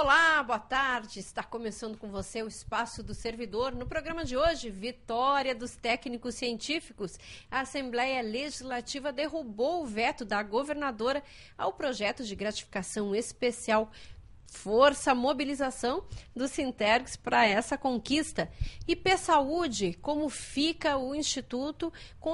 Olá, boa tarde. Está começando com você o Espaço do Servidor. No programa de hoje, vitória dos técnicos científicos. A Assembleia Legislativa derrubou o veto da governadora ao projeto de gratificação especial. Força, mobilização do Sintergs para essa conquista. IP Saúde, como fica o Instituto com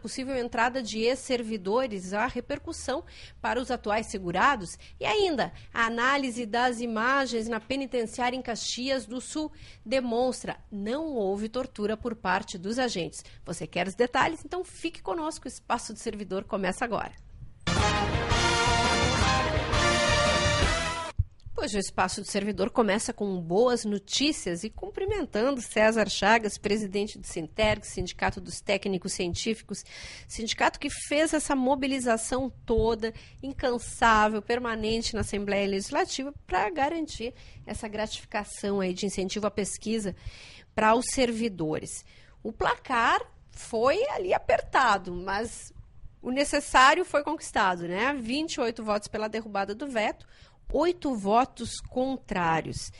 possível entrada de ex-servidores, a repercussão para os atuais segurados e ainda a análise das imagens na penitenciária em Caxias do Sul demonstra não houve tortura por parte dos agentes. Você quer os detalhes? Então fique conosco, o Espaço do Servidor começa agora. Hoje o Espaço do Servidor começa com boas notícias e cumprimentando César Chagas, presidente do Sintergs, Sindicato dos Técnicos Científicos, sindicato que fez essa mobilização toda, incansável, permanente na Assembleia Legislativa para garantir essa gratificação aí de incentivo à pesquisa para os servidores. O placar foi ali apertado, mas o necessário foi conquistado, né? 28 votos pela derrubada do veto, 8 votos contrários.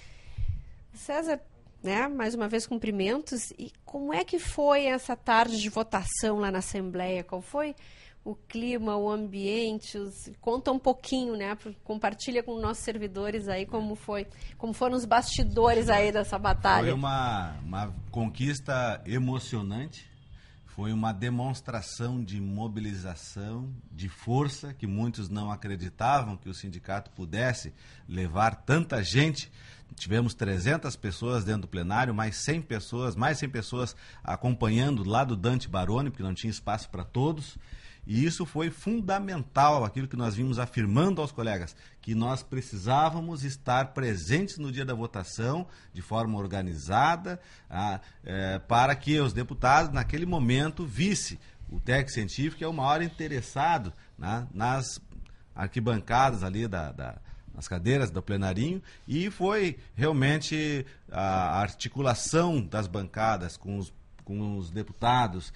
César, né, mais uma vez cumprimentos. E como é que foi essa tarde de votação lá na Assembleia? Qual foi o clima, o ambiente? Conta um pouquinho, né? Compartilha com nossos servidores aí como foram os bastidores aí dessa batalha. Foi uma conquista emocionante. Foi uma demonstração de mobilização, de força, que muitos não acreditavam que o sindicato pudesse levar tanta gente. Tivemos 300 pessoas dentro do plenário, mais 100 pessoas acompanhando lá do Dante Baroni, porque não tinha espaço para todos. E isso foi fundamental, aquilo que nós vimos afirmando aos colegas, que nós precisávamos estar presentes no dia da votação, de forma organizada, para que os deputados, naquele momento, vissem o técnico científico, que é o maior interessado, né, nas arquibancadas ali nas cadeiras do plenarinho, e foi realmente a articulação das bancadas com os deputados,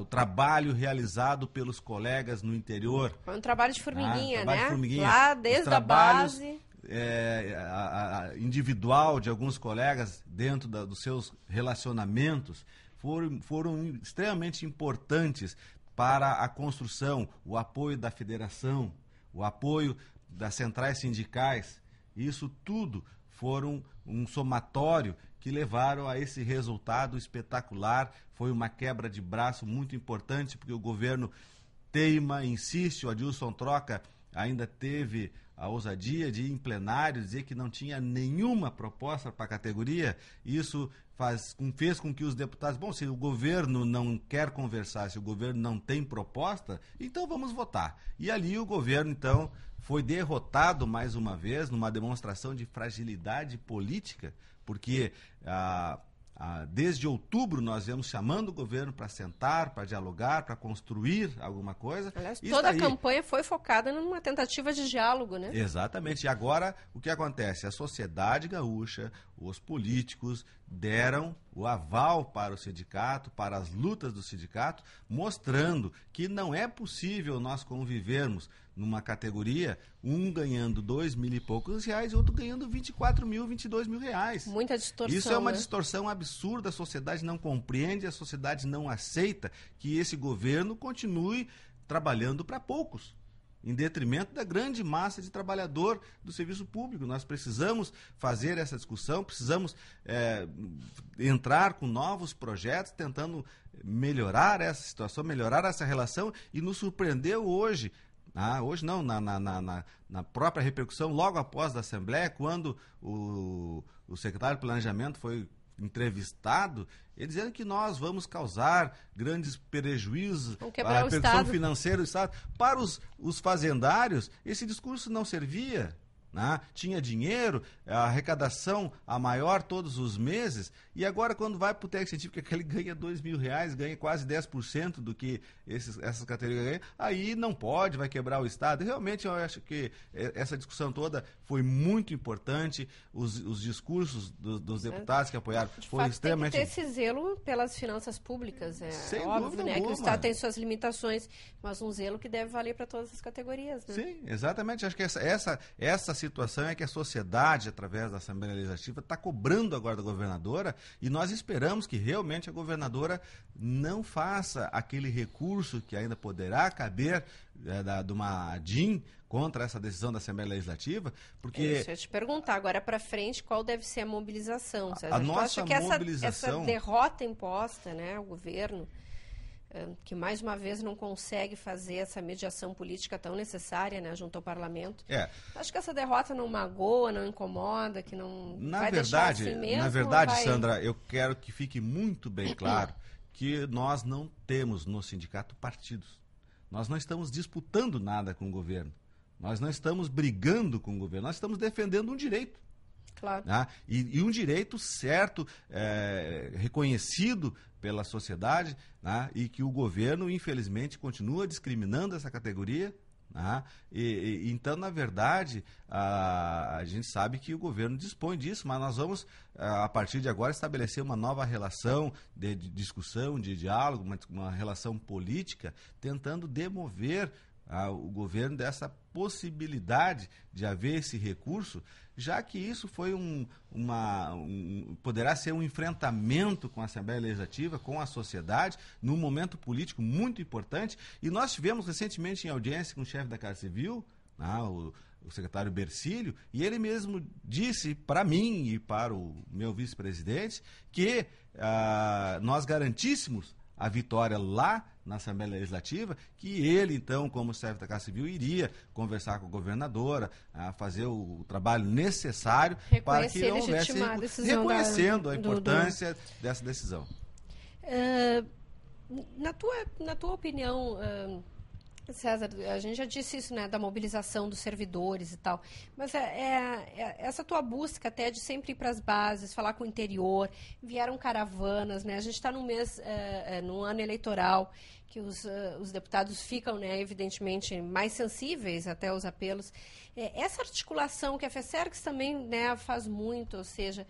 o trabalho realizado pelos colegas no interior. Foi um trabalho de formiguinha, né? De formiguinha. Lá desde a base. Individual de alguns colegas dentro dos seus relacionamentos foram extremamente importantes para a construção, o apoio da federação, o apoio das centrais sindicais. Isso tudo foram um somatório que levaram a esse resultado espetacular. Foi uma quebra de braço muito importante, porque o governo teima, insiste. O Adilson Troca ainda teve a ousadia de ir em plenário, dizer que não tinha nenhuma proposta para a categoria. Isso fez com que os deputados, se o governo não quer conversar, se o governo não tem proposta, então vamos votar. E ali o governo, então, foi derrotado mais uma vez numa demonstração de fragilidade política, porque desde outubro nós viemos chamando o governo para sentar, para dialogar, para construir alguma coisa. Aliás, toda a campanha foi focada numa tentativa de diálogo, né? Exatamente. E agora, o que acontece? A sociedade gaúcha, os políticos deram o aval para o sindicato, para as lutas do sindicato, mostrando que não é possível nós convivermos numa categoria, um ganhando 2 mil e poucos reais e outro ganhando 24 mil, 22 mil reais. Muita distorção. Isso é uma distorção absurda, a sociedade não compreende, a sociedade não aceita que esse governo continue trabalhando para poucos, em detrimento da grande massa de trabalhador do serviço público. Nós precisamos fazer essa discussão, precisamos entrar com novos projetos, tentando melhorar essa situação, melhorar essa relação, e nos surpreendeu hoje. Hoje não, na própria repercussão, logo após a Assembleia, quando o secretário de Planejamento foi entrevistado, ele dizendo que nós vamos causar grandes prejuízos, a repercussão financeira do Estado. Para os fazendários, esse discurso não servia. Tinha dinheiro, a arrecadação a maior todos os meses, e agora quando vai para o técnico científico, que ele ganha 2 mil reais, ganha quase 10% do que essas categorias ganham, aí não pode, vai quebrar o Estado. Realmente eu acho que essa discussão toda foi muito importante, os discursos dos deputados que apoiaram foi extremamente... Tem que ter esse zelo pelas finanças públicas, Sem óbvio, dúvida né, alguma. que o Estado tem suas limitações, mas um zelo que deve valer para todas as categorias, né? Sim, exatamente, acho que essa situação é que a sociedade, através da Assembleia Legislativa, está cobrando agora da governadora, e nós esperamos que realmente a governadora não faça aquele recurso que ainda poderá caber de uma DIN contra essa decisão da Assembleia Legislativa, porque... Isso, eu ia te perguntar, agora para frente, qual deve ser a mobilização, César? A nossa mobilização... essa derrota imposta, né, ao governo, que mais uma vez não consegue fazer essa mediação política tão necessária, né, junto ao parlamento. Acho que essa derrota não magoa, não incomoda, que não vai deixar assim mesmo. Na verdade, Sandra, eu quero que fique muito bem claro que nós não temos no sindicato partidos. Nós não estamos disputando nada com o governo. Nós não estamos brigando com o governo, nós estamos defendendo um direito. Claro. Né? E um direito certo, reconhecido pela sociedade, né? E que o governo, infelizmente, continua discriminando essa categoria. Né? Então, na verdade, a gente sabe que o governo dispõe disso, mas nós vamos, a partir de agora, estabelecer uma nova relação de discussão, de diálogo, uma relação política, tentando demover o governo dessa possibilidade de haver esse recurso, já que isso foi poderá ser um enfrentamento com a Assembleia Legislativa, com a sociedade, num momento político muito importante. E nós tivemos recentemente em audiência com o chefe da Casa Civil, o secretário Bercílio, e ele mesmo disse para mim e para o meu vice-presidente que nós garantíssemos a vitória lá na Assembleia Legislativa, que ele, então, como chefe da Casa Civil, iria conversar com a governadora, fazer o trabalho necessário para que não houvesse... Reconhecendo a importância dessa decisão. Na tua opinião... César, a gente já disse isso, né, da mobilização dos servidores e tal, mas essa tua busca até de sempre ir para as bases, falar com o interior, vieram caravanas, né, a gente está num mês, num ano eleitoral, que os deputados ficam, né, evidentemente, mais sensíveis até aos apelos. Essa articulação que a FESERGS também, né, faz muito, ou seja...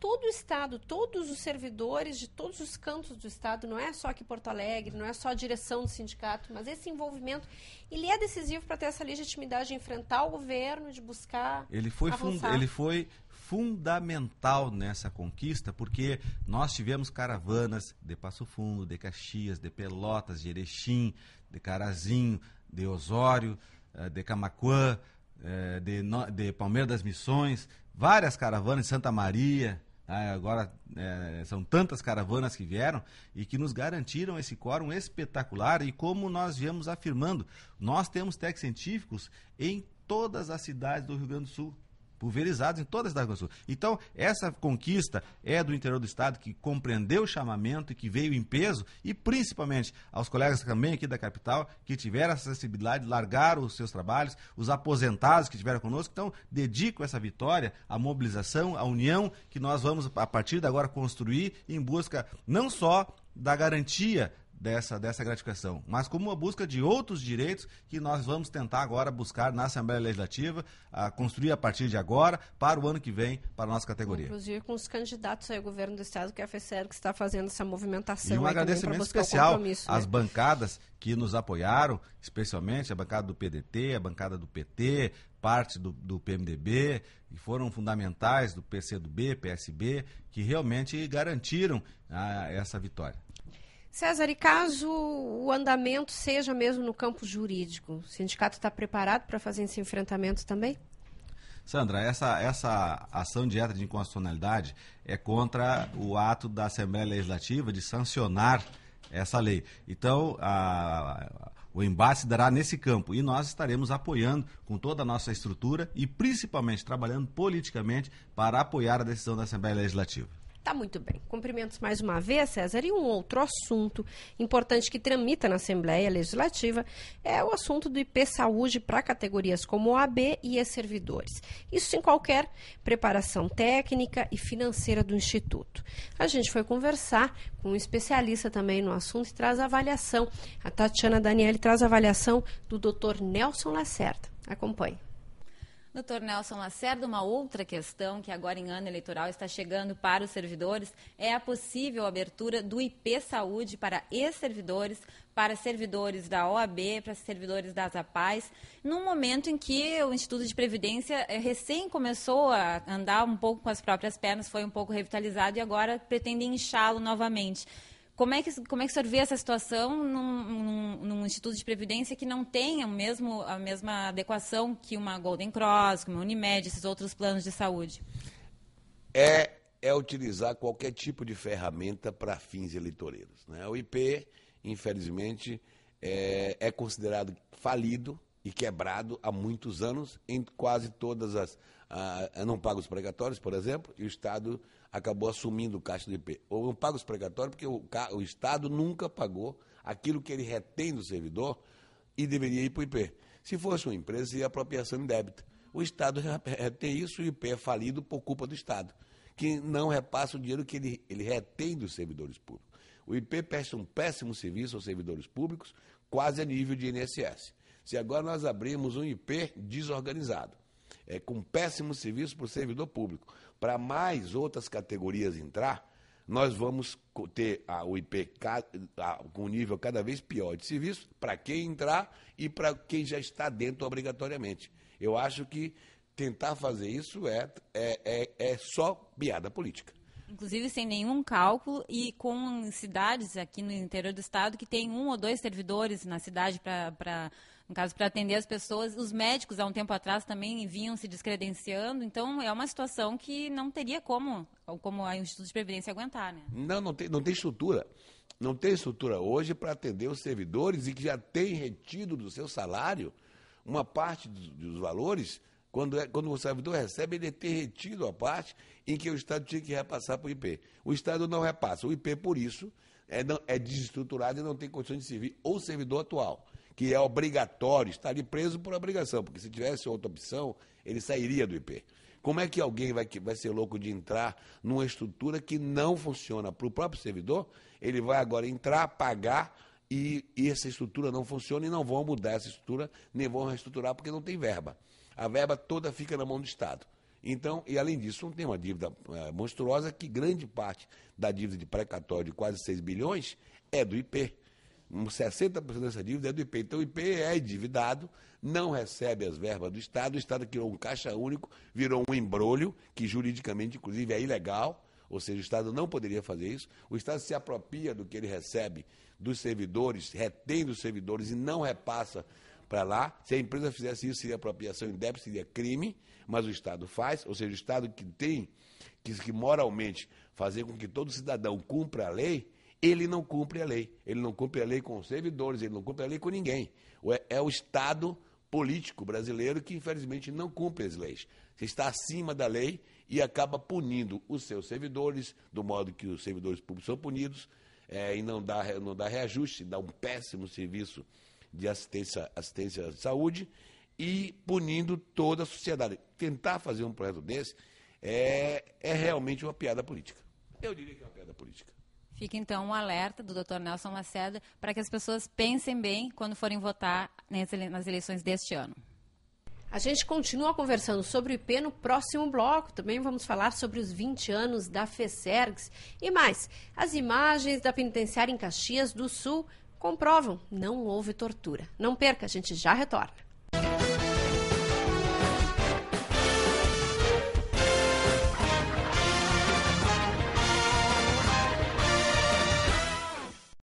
todo o Estado, todos os servidores de todos os cantos do Estado, não é só aqui Porto Alegre, não é só a direção do sindicato, mas esse envolvimento, ele é decisivo para ter essa legitimidade de enfrentar o governo, de buscar avançar. Ele foi fundamental nessa conquista, porque nós tivemos caravanas de Passo Fundo, de Caxias, de Pelotas, de Erechim, de Carazinho, de Osório, de Camaquã, de Palmeira das Missões, várias caravanas, Santa Maria, agora são tantas caravanas que vieram e que nos garantiram esse quórum espetacular. E como nós viemos afirmando, nós temos técnicos científicos em todas as cidades do Rio Grande do Sul, pulverizados em toda a cidade do Rio Grande do Sul. Então, essa conquista é do interior do Estado, que compreendeu o chamamento e que veio em peso, e principalmente aos colegas também aqui da capital, que tiveram essa sensibilidade, largaram os seus trabalhos, os aposentados que estiveram conosco. Então, dedico essa vitória à mobilização, à união que nós vamos, a partir de agora, construir em busca não só da garantia dessa gratificação, mas como uma busca de outros direitos que nós vamos tentar agora buscar na Assembleia Legislativa, construir a partir de agora, para o ano que vem, para a nossa categoria. Inclusive com os candidatos ao governo do Estado, que é a FESERGS está fazendo essa movimentação. E um agradecimento especial às bancadas que nos apoiaram, especialmente a bancada do PDT, a bancada do PT, parte do PMDB, e foram fundamentais do PCdoB, PSB, que realmente garantiram essa vitória. César, e caso o andamento seja mesmo no campo jurídico, o sindicato está preparado para fazer esse enfrentamento também? Sandra, essa ação direta de inconstitucionalidade é contra o ato da Assembleia Legislativa de sancionar essa lei. Então, o embate se dará nesse campo e nós estaremos apoiando com toda a nossa estrutura e principalmente trabalhando politicamente para apoiar a decisão da Assembleia Legislativa. Tá muito bem. Cumprimentos mais uma vez, César. E um outro assunto importante que tramita na Assembleia Legislativa é o assunto do IP Saúde para categorias como OAB e ex-servidores. Isso sem qualquer preparação técnica e financeira do Instituto. A gente foi conversar com um especialista também no assunto e traz a avaliação. A Tatiana Daniele traz a avaliação do Dr. Nelson Lacerda. Acompanhe. Doutor Nelson Lacerda, uma outra questão que agora em ano eleitoral está chegando para os servidores é a possível abertura do IP Saúde para ex-servidores, para servidores da OAB, para servidores das APAES, num momento em que o Instituto de Previdência recém começou a andar um pouco com as próprias pernas, foi um pouco revitalizado e agora pretende inchá-lo novamente. Como é que o senhor vê essa situação num Instituto de Previdência que não tem a mesma adequação que uma Golden Cross, que uma Unimed, esses outros planos de saúde? É utilizar qualquer tipo de ferramenta para fins eleitoreiros, né? O IP, infelizmente, é considerado falido e quebrado há muitos anos em quase todas as... não paga os precatórios, por exemplo, e o Estado acabou assumindo o caixa do IP. Ou não paga os precatórios porque o Estado nunca pagou aquilo que ele retém do servidor e deveria ir para o IP. Se fosse uma empresa, seria apropriação indébita. O Estado retém isso e o IP é falido por culpa do Estado, que não repassa o dinheiro que ele retém dos servidores públicos. O IP presta um péssimo serviço aos servidores públicos, quase a nível de INSS. Se agora nós abrirmos um IP desorganizado, com péssimo serviço para o servidor público, para mais outras categorias entrar, nós vamos ter o IP com um nível cada vez pior de serviço para quem entrar e para quem já está dentro obrigatoriamente. Eu acho que tentar fazer isso é só piada política. Inclusive sem nenhum cálculo e com cidades aqui no interior do estado que tem 1 ou 2 servidores na cidade no caso, para atender as pessoas. Os médicos, há um tempo atrás, também vinham se descredenciando. Então, é uma situação que não teria como a Instituto de Previdência aguentar, né? Não tem estrutura. Não tem estrutura hoje para atender os servidores e que já tem retido do seu salário uma parte dos valores. Quando o servidor recebe, ele tem retido a parte em que o Estado tinha que repassar para o IP. O Estado não repassa. O IP, por isso, é desestruturado e não tem condições de servir o servidor atual, que é obrigatório estar ali preso por obrigação, porque se tivesse outra opção, ele sairia do IP. Como é que alguém vai ser louco de entrar numa estrutura que não funciona para o próprio servidor? Ele vai agora entrar, pagar, e essa estrutura não funciona e não vão mudar essa estrutura, nem vão reestruturar porque não tem verba. A verba toda fica na mão do Estado. Então, e além disso, tem uma dívida monstruosa que grande parte da dívida de precatório de quase 6 bilhões é do IP. 60% dessa dívida é do IP. Então, o IP é endividado, não recebe as verbas do Estado, o Estado criou um caixa único, virou um embrolho, que juridicamente, inclusive, é ilegal, ou seja, o Estado não poderia fazer isso. O Estado se apropria do que ele recebe dos servidores, retém dos servidores e não repassa para lá. Se a empresa fizesse isso, seria apropriação indébita, seria crime, mas o Estado faz, ou seja, o Estado que tem que moralmente fazer com que todo cidadão cumpra a lei, ele não cumpre a lei. Ele não cumpre a lei com os servidores, ele não cumpre a lei com ninguém. É o Estado político brasileiro que, infelizmente, não cumpre as leis. Você está acima da lei e acaba punindo os seus servidores, do modo que os servidores públicos são punidos, e não dá reajuste, dá um péssimo serviço de assistência de saúde e punindo toda a sociedade. Tentar fazer um projeto desse é realmente uma piada política. Eu diria que é uma piada política. Fica, então, um alerta do Dr. Nelson Lacerda para que as pessoas pensem bem quando forem votar nas eleições deste ano. A gente continua conversando sobre o IP no próximo bloco. Também vamos falar sobre os 20 anos da FESERGS e mais. As imagens da penitenciária em Caxias do Sul comprovam, não houve tortura. Não perca, a gente já retorna.